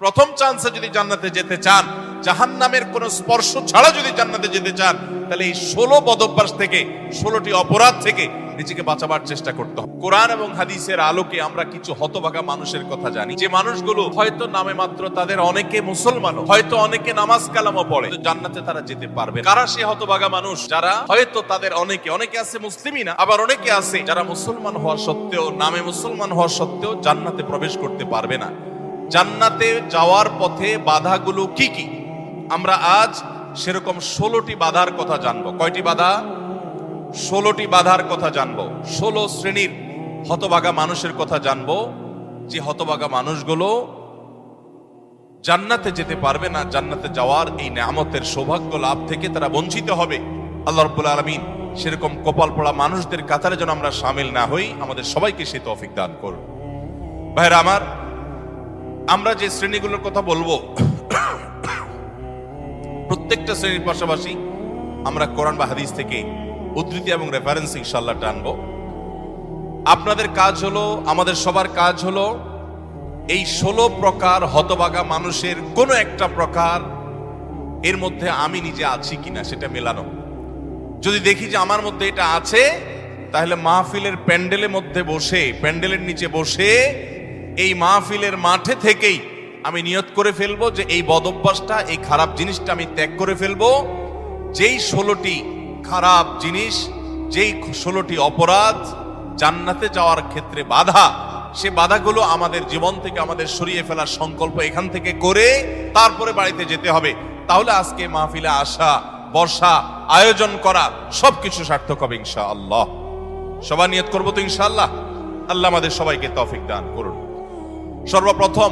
প্রথম চান্সে যদি জান্নাতে যেতে চান, জাহান্নামের কোন স্পর্শ ছাড়া যদি জান্নাতে যেতে চান, তাহলে এই 16 বদভ্যাস থেকে, 16টি অপরাধ থেকে নিজেকে বাঁচাবার চেষ্টা করতে হবে। কোরআন এবং হাদিসের আলোকে আমরা কিছু হতভাগা মানুষের কথা জানি, যে মানুষগুলো হয়তো নামে মাত্র তাদের অনেকে মুসলমান, হয়তো অনেকে নামাজ কালামও পড়ে, কিন্তু জান্নাতে তারা যেতে পারবে না। কারা সে হতভাগা মানুষ? যারা হয়তো তাদের অনেকে আছে মুসলিমই না, আবার অনেকে আছে যারা মুসলমান হওয়া সত্ত্বেও, নামে মুসলমান হওয়া সত্ত্বেও জান্নাতে প্রবেশ করতে পারবে না। জান্নাতে যাওয়ার পথে বাধাগুলো কি কি, আমরা আজ সেরকম 16টি বাধার কথা জানবো। কয়টি বাধা? 16টি বাধার কথা জানবো। 16 শ্রেণীর হতভাগা মানুষের কথা জানবো, যে হতভাগা মানুষগুলো জান্নাতে যেতে পারবে না। জান্নাতে যাওয়ার এই নেয়ামতের সৌভাগ্য লাভ থেকে তারা বঞ্চিত হবে। আল্লাহ রাব্বুল আলামিন সেরকম কপাল পোড়া মানুষদের কাতারে যেন আমরা শামিল না হই, আমাদের সবাইকে সে তৌফিক দান করুন। ভাইরা আমার, আমরা যে শ্রেণীগুলোর কথা বলবো, প্রত্যেকটা শ্রেণীর পাশাপাশি আমরা কোরআন বা হাদিস থেকে উদ্ধৃতি এবং রেফারেন্স ইনশাআল্লাহ টানবো। আপনাদের কাজ হলো, আমাদের সবার কাজ হলো, এই 16 প্রকার হতভাগা মানুষের কোনো একটা প্রকার এর মধ্যে আমি নিজে আছি কিনা সেটা মেলানো। যদি দেখি যে আমার মধ্যে এটা আছে, তাহলে মাহফিলের প্যান্ডেলের মধ্যে বসে, প্যান্ডেলের নিচে বসে এই মাহফিলের মাঠে থেকেই আমি নিয়ত করে ফেলবো যে এই বদভ্যাসটা, এই খারাপ জিনিসটা আমি ত্যাগ করে ফেলবো। যেই 16টি খারাপ জিনিস, যেই 16টি অপরাধ জান্নাতে যাওয়ার ক্ষেত্রে বাধা, সে বাধাগুলো আমাদের জীবন থেকে আমাদের সরিয়ে ফেলার সংকল্প এখান থেকে করে তারপরে বাড়িতে যেতে হবে। তাহলে আজকে মাহফিলে আসা, বর্ষা, আয়োজন করা সবকিছু সার্থক হবে ইনশাআল্লাহ। সবাই নিয়ত করবো তো ইনশাআল্লাহ। আল্লাহ আমাদের সবাইকে তৌফিক দান করুন। সর্বপ্রথম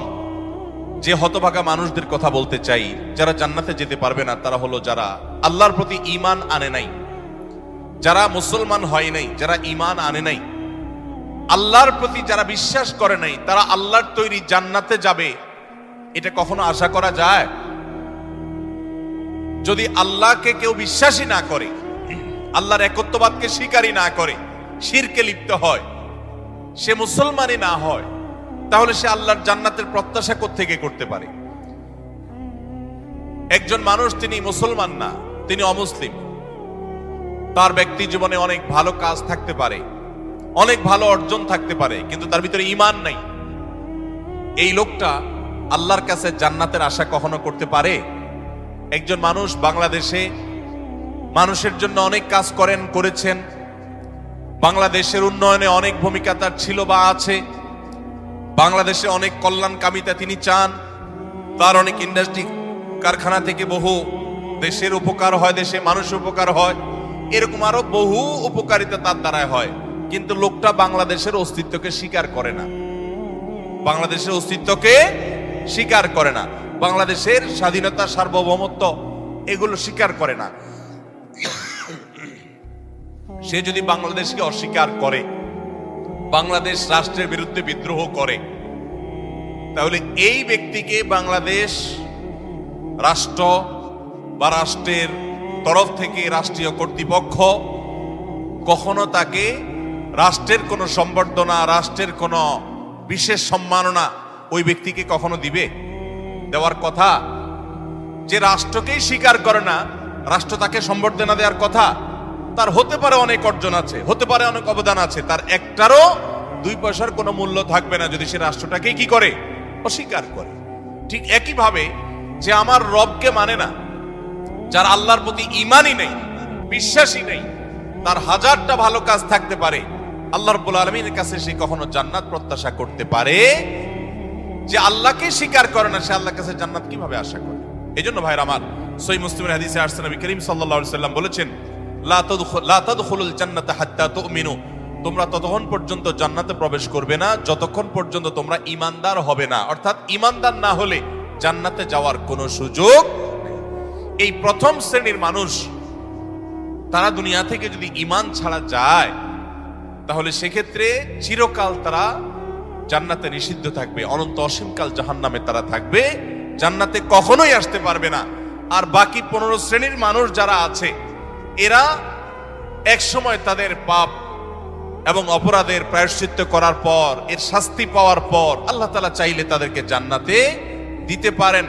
যে হতভাগা মানুষদের কথা বলতে চাই, যারা জান্নাতে যেতে পারবে না, তারা হলো যারা আল্লাহর প্রতি ঈমান আনে নাই, যারা মুসলমান হয় নাই, যারা ঈমান আনে নাই, আল্লাহর প্রতি যারা বিশ্বাস করে নাই, তারা আল্লাহর তৈরি জান্নাতে যাবে, এটা কখনো আশা করা যায়? যদি আল্লাহকে কেউ বিশ্বাসই না করে, আল্লাহর একত্ববাদকে স্বীকারই না করে, শিরকে লিপ্ত হয়, সে মুসলমানই না হয়, তাহলে সে আল্লাহর জান্নাতের প্রত্যাশা কোত্থেকে করতে পারে? একজন মানুষ, তিনি মুসলমান না, তিনি অমুসলিম, তার ব্যক্তি জীবনে অনেক ভালো কাজ থাকতে পারে, অনেক ভালো অর্জন থাকতে পারে, কিন্তু তার ভিতরে ঈমান নাই। এই লোকটা আল্লাহর কাছে জান্নাতের আশা কখনো করতে পারে? একজন মানুষ বাংলাদেশে মানুষের জন্য অনেক কাজ করেছেন, বাংলাদেশের উন্নয়নে অনেক ভূমিকা তার ছিল বা আছে, বাংলাদেশে অনেক কল্যাণকামিতা তিনি চান, তার অনেক ইন্ডাস্ট্রি কারখানা থেকে বহু দেশের উপকার হয়, দেশে মানুষের উপকার হয়, এরকম আরো বহু উপকারিতা তার দ্বারাই হয়। কিন্তু লোকটা বাংলাদেশের অস্তিত্বকে স্বীকার করে না, বাংলাদেশের অস্তিত্বকে স্বীকার করে না, বাংলাদেশের স্বাধীনতা, সার্বভৌমত্ব এগুলো স্বীকার করে না। সে যদি বাংলাদেশকে অস্বীকার করে, বাংলাদেশ রাষ্ট্রের বিরুদ্ধে বিদ্রোহ করে, তাহলে এই ব্যক্তিকে বাংলাদেশ রাষ্ট্র বা রাষ্ট্রের তরফ থেকে রাষ্ট্রীয় কর্তৃপক্ষ কখনো তাকে রাষ্ট্রের কোনো সম্বর্ধনা, রাষ্ট্রের কোনো বিশেষ সম্মাননা ওই ব্যক্তিকে কখনো দিবে? দেওয়ার কথা। যে রাষ্ট্রকেই স্বীকার করে না, রাষ্ট্র তাকে সম্বর্ধনা দেওয়ার কথা। তার হতে পারে অনেক অর্জন আছে, হতে পারে অনেক অবদান আছে, তার একটারও 2 পয়সার কোনো মূল্য থাকবে না যদি সে রাষ্ট্রটাকে কি করে? অস্বীকার করে। ঠিক একইভাবে যে আমার রবকে মানে না, যার আল্লাহর প্রতি ঈমানই নেই, বিশ্বাসই নেই, তার হাজারটা ভালো কাজ থাকতে পারে, আল্লাহ রাব্বুল আলামিনের কাছে সে কখনো জান্নাত প্রত্যাশা করতে পারে? যে আল্লাহকে স্বীকার করে না, সে আল্লাহর কাছে জান্নাত কিভাবে আশা করে? এজন্য ভাইরা আমার, সহিহ মুসলিমের হাদিসে আসছে, নবী করিম সাল্লাল্লাহু আলাইহি ওয়াসাল্লাম বলেছেন, লা তাদখুলুল জান্নাতা হাত্তা তুমিনু, তোমরা ততক্ষণ পর্যন্ত জান্নাতে প্রবেশ করবে না যতক্ষণ পর্যন্ত তোমরা ঈমানদার হবে না। অর্থাৎ ঈমানদার না হলে জান্নাতে যাওয়ার কোনো সুযোগ নেই। এই প্রথম শ্রেণীর মানুষ, তারা দুনিয়া থেকে যদি ঈমান ছাড়া যায়, তাহলে সেক্ষেত্রে চিরকাল তারা জান্নাতে নিষিদ্ধ থাকবে, অনন্ত অসীমকাল জাহান্নামে তারা থাকবে, জান্নাতে কখনোই আসতে পারবে না। আর বাকি 15 শ্রেণীর মানুষ যারা আছে, এরা এক সময় তাদের পাপ এবং অপরাধের প্রায়শ্চিত্ত করার পর, এর শাস্তি পাওয়ার পর আল্লাহ তাআলা চাইলে তাদেরকে জান্নাতে দিতে পারেন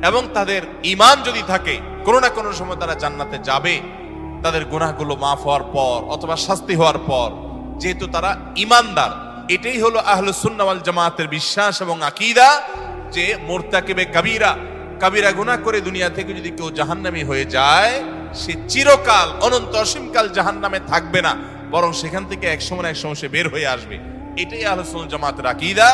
এবং তাদের ঈমান যদি থাকে, কোনো না কোনো সময় তারা জান্নাতে যাবে তাদের গুনাহগুলো মাফ হওয়ার পর অথবা শাস্তি হওয়ার পর, যেহেতু তারা ঈমানদার। এটাই হলো আহলুস সুন্নাহ ওয়াল জামাতের বিশ্বাস এবং আকীদা, যে মুরতাকিবে কাবীরা, কাবীরা গুনাহ করে দুনিয়া থেকে যদি কেউ জাহান্নামী হয়ে যায়, সে চিরকাল অনন্ত অসীমকাল জাহান্নামে থাকবে না, বরং সেখান থেকে এক সময় না এক সময় সে বের হয়ে আসবে। এটাই আহলুস সুন্নাহ ওয়াল জামাতের আকীদা।